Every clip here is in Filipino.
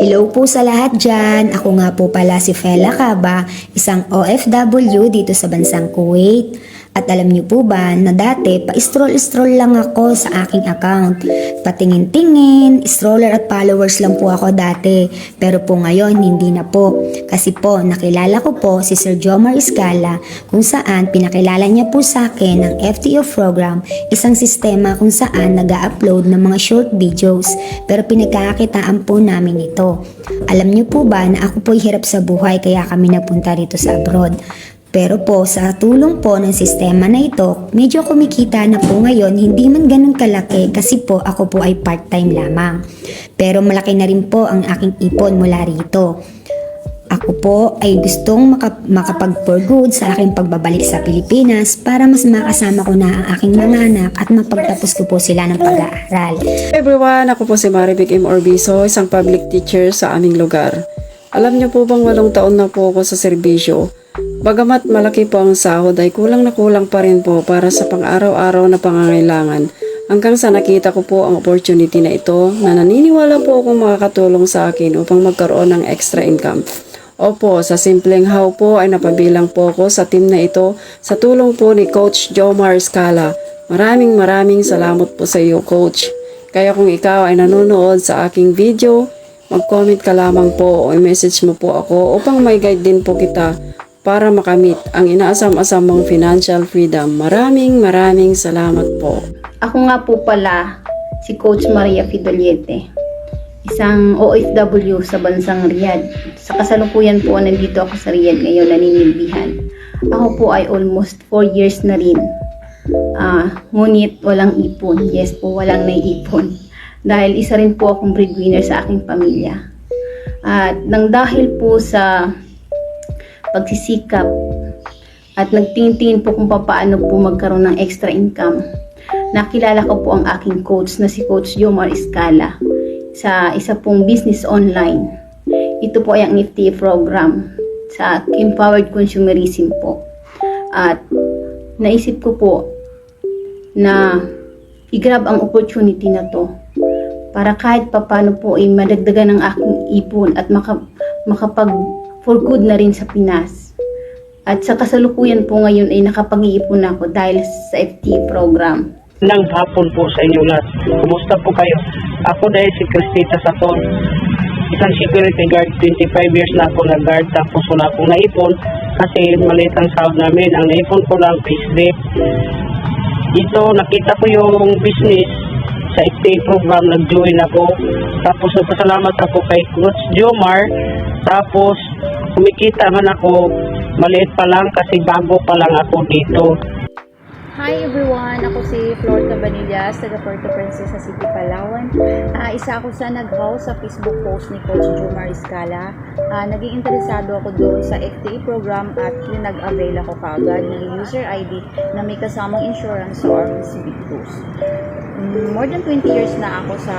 Hello po sa lahat dyan. Ako nga po pala si Fela Caba, isang OFW dito sa bansang Kuwait. At alam niyo po ba na dati pa-scroll-scroll lang ako sa aking account. Patingin-tingin, stroller at followers lang po ako dati. Pero po ngayon hindi na po. Kasi po nakilala ko po si Sir Jomar Iscala kung saan pinakilala niya po sa akin ang FTO program, isang sistema kung saan nag-upload ng mga short videos. Pero pinagkakakitaan po namin ito. Alam niyo po ba na ako po'y hirap sa buhay kaya kami napunta rito sa abroad. Pero po sa tulong po ng sistema na ito, medyo kumikita na po ngayon, hindi man ganun kalaki kasi po ako po ay part-time lamang. Pero malaki na rin po ang aking ipon mula rito. Ako po ay gustong makapag-for good sa aking pagbabalik sa Pilipinas para mas makasama ko na ang aking mga anak at mapagtapos ko po sila ng pag-aaral. Everyone, ako po si Marivic M. Orbiso, isang public teacher sa aming lugar. Alam niyo po bang 8 taon na po ako sa serbisyo? Bagamat malaki po ang sahod ay kulang na kulang pa rin po para sa pang-araw-araw na pangangailangan. Hanggang sa nakita ko po ang opportunity na ito na naniniwala po akong makakatulong sa akin upang magkaroon ng extra income. Opo, sa simpleng how po ay napabilang po ako sa team na ito sa tulong po ni Coach Jomar Iscala. Maraming salamat po sa iyo, Coach. Kaya kung ikaw ay nanonood sa aking video, mag-comment ka lamang po o i-message mo po ako upang may guide din po kita para makamit ang inaasam-asam mong financial freedom. Maraming salamat po. Ako nga po pala si Coach Maria Fidoliete, isang OFW sa bansang Riyadh. Sa kasalukuyan po nandito ako sa Riyadh ngayon naninilbihan. Ako po ay almost 4 years na rin. Ngunit walang ipon. Yes po, walang naiipon. Dahil isa rin po akong breadwinner sa aking pamilya. At nang dahil po sa pagsisikap at nagtingin-tingin po kung paano po magkaroon ng extra income, nakilala ko po ang aking coach na si Coach Jomar Iscala sa isa pong business online. Ito po ay ang FTA program sa Empowered Consumerism po. At naisip ko po na i-grab ang opportunity na to para kahit papano po ay madagdagan ang aking ipon at makapag for good na rin sa Pinas. At sa kasalukuyan po ngayon ay nakapag-iipon ako dahil sa FTA program. Nang hapon po sa inyo lahat. Kumusta po kayo? Ako dahil si Cristita Saton, isang security guard, 25 years na ako nag-guard, tapos wala akong naipon kasi maliit ang sahod namin. Ang naipon ko lang payslip. Ito, nakita ko yung business sa FTA program, nag-join ako. Tapos nagpasalamat ako kay Coach Jomar. Tapos kumikita man ako, maliit pa lang kasi bago pa lang ako dito. Hi everyone! Ako si Flor Cabanillas, taga Puerto Princesa City, Palawan. Isa ako sa nag-house sa Facebook post ni Coach Jomar Iscala. Naging interesado ako doon sa FTA program at nag-avail ako kaagad ng user ID na may kasamang insurance sa Army Civic Boost. More than 20 years na ako sa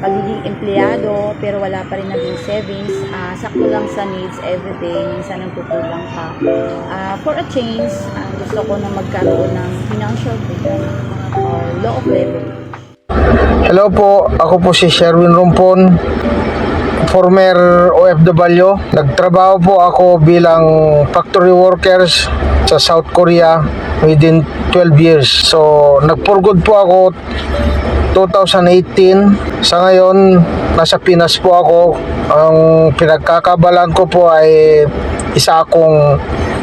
pagiging empleyado pero wala pa rin naging savings. Sakto lang sa needs everyday, minsan nagkukulang pa. For a change, gusto ko na magkaroon ng financial freedom or law of leverage. Hello po, ako po si Sherwin Rompon, former OFW. Nagtrabaho po ako bilang factory workers sa South Korea within 12 years. So, nag-for-good po ako 2018. Sa ngayon, nasa Pinas po ako. Ang pinagkakabalan ko po ay isa akong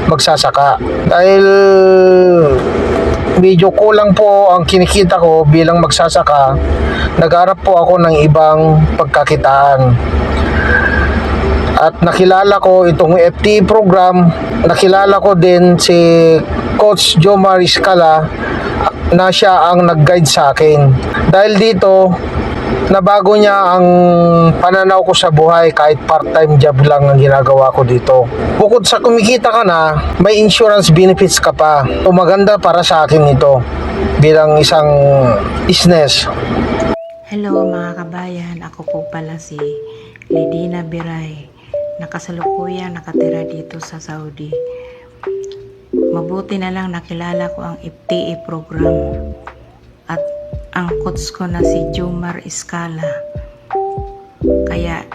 magsasaka. Dahil medyo kulang po ang kinikita ko bilang magsasaka, nagharap po ako ng ibang pagkakitaan. At nakilala ko itong FTA program, nakilala ko din si Coach Jomar Iscala na siya ang nag-guide sa akin. Dahil dito, nabago niya ang pananaw ko sa buhay kahit part-time job lang ang ginagawa ko dito. Bukod sa kumikita ka na, may insurance benefits ka pa. So maganda para sa akin ito bilang isang business. Hello mga kabayan, ako po pala si Lidina Biray. Nakasalukuyan nakatira dito sa Saudi. Mabuti na lang nakilala ko ang FTA program at ang coach ko na si Jomar Iscala. Kaya